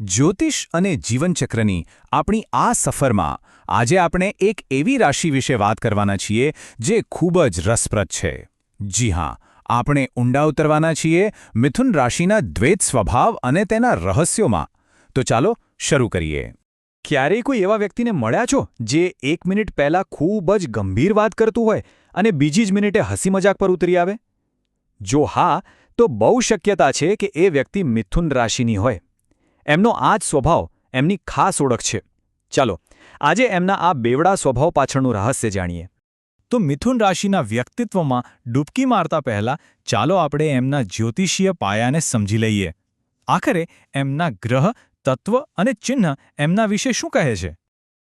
જ્યોતિષ અને જીવનચક્રની આપણી આ સફરમાં આજે આપણે એક એવી રાશિ વિશે વાત કરવાના છીએ જે ખૂબ જ રસપ્રદ છે. જી હા, આપણે ઊંડા ઉતરવાના છીએ મિથુન રાશિના દ્વૈત સ્વભાવ અને તેના રહસ્યોમાં. તો ચાલો શરૂ કરીએ. ક્યારેય કોઈ એવા વ્યક્તિને મળ્યા છો જે 1 મિનિટ પહેલાં ખૂબ જ ગંભીર વાત કરતું હોય અને બીજી જ મિનિટે હસી મજાક પર ઉતરી આવે? જો હા, તો બહુ શક્યતા છે કે એ વ્યક્તિ મિથુન રાશિની હોય. એમનો આ જ સ્વભાવ એમની ખાસ ઓળખ છે. ચાલો આજે એમના આ બેવડા સ્વભાવ પાછળનું રહસ્ય જાણીએ. તો મિથુન રાશિના વ્યક્તિત્વમાં ડૂબકી મારતા પહેલાં ચાલો આપણે એમના જ્યોતિષીય પાયાને સમજી લઈએ. આખરે એમના ગ્રહ, તત્વ અને ચિહ્ન એમના વિશે શું કહે છે?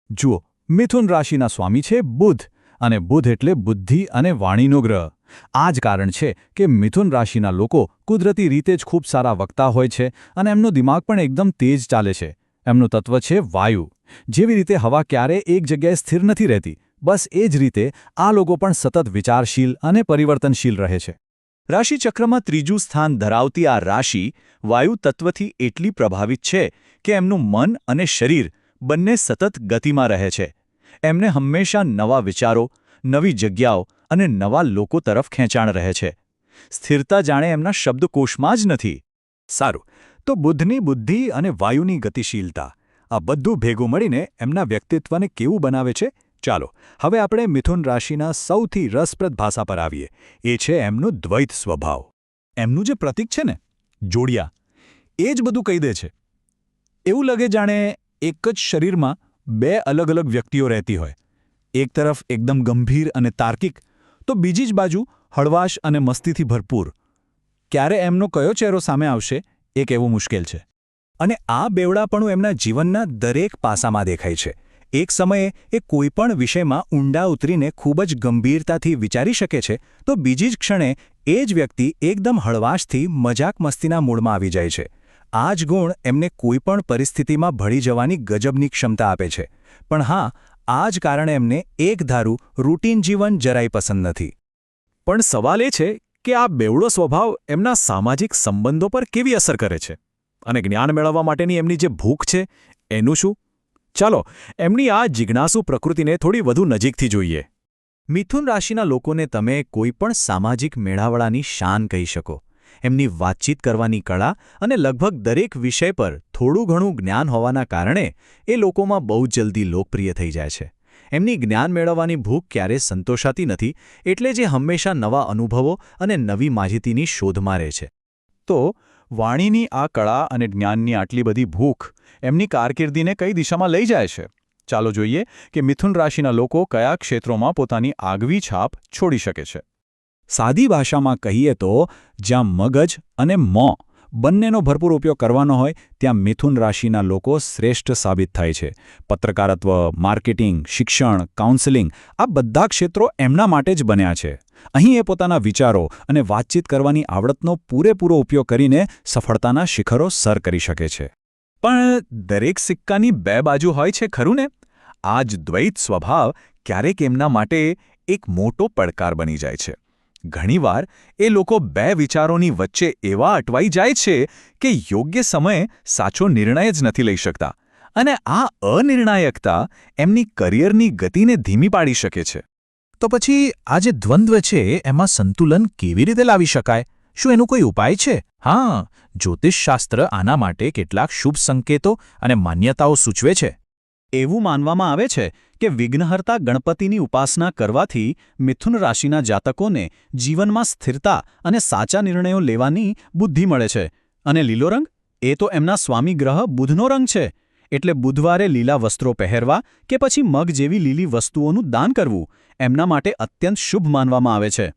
જુઓ, મિથુન રાશિના સ્વામી છે બુધ, અને બુધ એટલે બુદ્ધિ અને વાણીનો ગ્રહ. આ જ કારણ છે કે મિથુન રાશિના લોકો કુદરતી રીતે જ ખૂબ સારા વક્તા હોય છે અને એમનો દિમાગ પણ એકદમ તેજ ચાલે છે. એમનું તત્વ છે વાયુ. જેવી રીતે હવા ક્યારેય એક જગ્યાએ સ્થિર નથી રહેતી, બસ એ જ રીતે આ લોકો પણ સતત વિચારશીલ અને પરિવર્તનશીલ રહે છે. રાશિચક્રમાં ત્રીજું સ્થાન ધરાવતી આ રાશિ વાયુ તત્વથી એટલી પ્રભાવિત છે કે એમનું મન અને શરીર બંને સતત ગતિમાં રહે છે. એમને હંમેશા નવા વિચારો, નવી જગ્યાઓ અને નવા લોકો તરફ ખેંચાણ રહે છે. સ્થિરતા જાણે એમના શબ્દકોશમાં જ નથી. સારું, તો બુધની બુદ્ધિ અને વાયુની ગતિશીલતા, આ બધું ભેગું મળીને એમના વ્યક્તિત્વને કેવું બનાવે છે? ચાલો હવે આપણે મિથુન રાશિના સૌથી રસપ્રદ ભાષા પર આવીએ. એ છે એમનો દ્વૈત સ્વભાવ. એમનું જે પ્રતીક છે ને, જોડિયા, એ જ બધું કહી દે છે. એવું લાગે જાણે એક જ શરીરમાં બે અલગ અલગ વ્યક્તિઓ રહેતી હોય. એક તરફ એકદમ ગંભીર અને તાર્કિક, તો બીજી જ બાજુ હળવાશ અને મસ્તીથી ભરપૂર. ક્યારે એમનો કયો ચહેરો સામે આવશે એ કહેવું મુશ્કેલ છે. અને આ બેવડાપણું એમના જીવનના દરેક પાસામાં દેખાય છે. એક સમયે એ કોઈપણ વિષયમાં ઊંડા ઉતરીને ખૂબ જ ગંભીરતાથી વિચારી શકે છે, તો બીજી જ ક્ષણે એ જ વ્યક્તિ એકદમ હળવાશથી મજાક મસ્તીના મૂડમાં આવી જાય છે. આ જ ગુણ એમને કોઈપણ પરિસ્થિતિમાં ભળી જવાની ગજબની ક્ષમતા આપે છે. પણ હા, આ જ કારણે એમને એકધારું રૂટીન જીવન જરાય પસંદ નથી. પણ સવાલ એ છે કે આ બેવડો સ્વભાવ એમના સામાજિક સંબંધો પર કેવી અસર કરે છે? અને જ્ઞાન મેળવવા માટેની એમની જે ભૂખ છે એનું શું? ચાલો એમની આ જિજ્ઞાસુ પ્રકૃતિને થોડી વધુ નજીકથી જોઈએ. મિથુન રાશિના લોકોને તમે કોઈપણ સામાજિક મેળાવડાની શાન કહી શકો. એમની વાતચીત કરવાની કળા અને લગભગ દરેક વિષય પર થોડું ઘણું જ્ઞાન હોવાના કારણે એ લોકોમાં બહુ જલ્દી લોકપ્રિય થઈ જાય છે. એમની જ્ઞાન મેળવવાની ભૂખ ક્યારેય સંતોષાતી નથી, એટલે જે હંમેશા નવા અનુભવો અને નવી માહિતીની શોધમાં રહે છે. તો વાણીની આ કળા અને જ્ઞાનની આટલી બધી ભૂખ એમની કારકિર્દીને કઈ દિશામાં લઈ જાય છે? ચાલો જોઈએ કે મિથુન રાશિના લોકો કયા ક્ષેત્રોમાં પોતાની આગવી છાપ છોડી શકે છે. સાદી ભાષામાં કહીએ તો જ્યાં મગજ અને મોં બંનેનો ભરપૂર ઉપયોગ કરવાનો હોય ત્યાં મિથુન રાશિના લોકો શ્રેષ્ઠ સાબિત થાય છે. પત્રકારત્વ, માર્કેટિંગ, શિક્ષણ, કાઉન્સેલિંગ, આ બધા ક્ષેત્રો એમના માટે જ બન્યા છે. અહીં એ પોતાના વિચારો અને વાતચીત કરવાની આવડતનો પૂરેપૂરો ઉપયોગ કરીને સફળતાના શિખરો સર કરી શકે છે. પણ દરેક સિક્કાની બે બાજુ હોય છે ખરું ને? આ જ દ્વૈત સ્વભાવ ક્યારેક એમના માટે એક મોટો પડકાર બની જાય છે. ઘણીવાર એ લોકો બે વિચારોની વચ્ચે એવા અટવાઈ જાય છે કે યોગ્ય સમયે સાચો નિર્ણય જ નથી લઈ શકતા. અને આ અનિર્ણાયકતા એમની કરિયરની ગતિને ધીમી પાડી શકે છે. તો પછી આ જે દ્વંદ્વ છે એમાં સંતુલન કેવી રીતે લાવી શકાય? શું એનું કોઈ ઉપાય છે? હા, જ્યોતિષશાસ્ત્ર આના માટે કેટલાક શુભ સંકેતો અને માન્યતાઓ સૂચવે છે. એવું માનવામાં આવે છે કે વિઘ્નહર્તા ગણપતિની ઉપાસના કરવાથી મિથુન રાશિના જાતકોને જીવનમાં સ્થિરતા અને સાચા નિર્ણયો લેવાની બુદ્ધિ મળે છે. અને લીલો રંગ? એ તો એમના સ્વામી ગ્રહ બુધનો રંગ છે. એટલે બુધવારે લીલા વસ્ત્રો પહેરવા કે પછી મગ જેવી લીલી વસ્તુઓનું દાન કરવું એમના માટે અત્યંત શુભ માનવામાં આવે છે.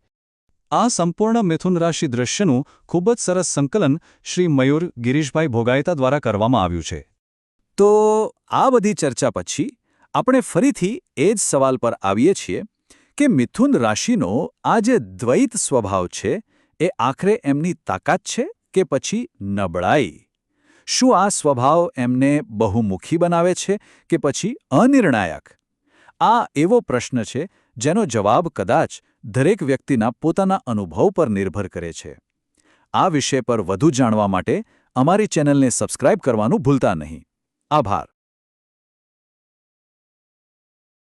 આ સંપૂર્ણ મિથુન રાશિ દૃશ્યનું ખૂબ જ સરસ સંકલન શ્રી મયુર ગિરીશભાઈ ભોગાયતા દ્વારા કરવામાં આવ્યું છે. તો આ બધી ચર્ચા પછી આપણે ફરીથી એ જ સવાલ પર આવીએ છીએ કે મિથુન રાશિનો આ જે દ્વૈત સ્વભાવ છે એ આખરે એમની તાકાત છે કે પછી નબળાઈ? શું આ સ્વભાવ એમને બહુમુખી બનાવે છે કે પછી અનિર્ણાયક? આ એવો પ્રશ્ન છે જેનો જવાબ કદાચ દરેક વ્યક્તિના પોતાના અનુભવ પર નિર્ભર કરે છે. આ વિષય પર વધુ જાણવા માટે અમારી ચેનલને સબસ્ક્રાઇબ કરવાનું ભૂલતા નહીં. આભાર.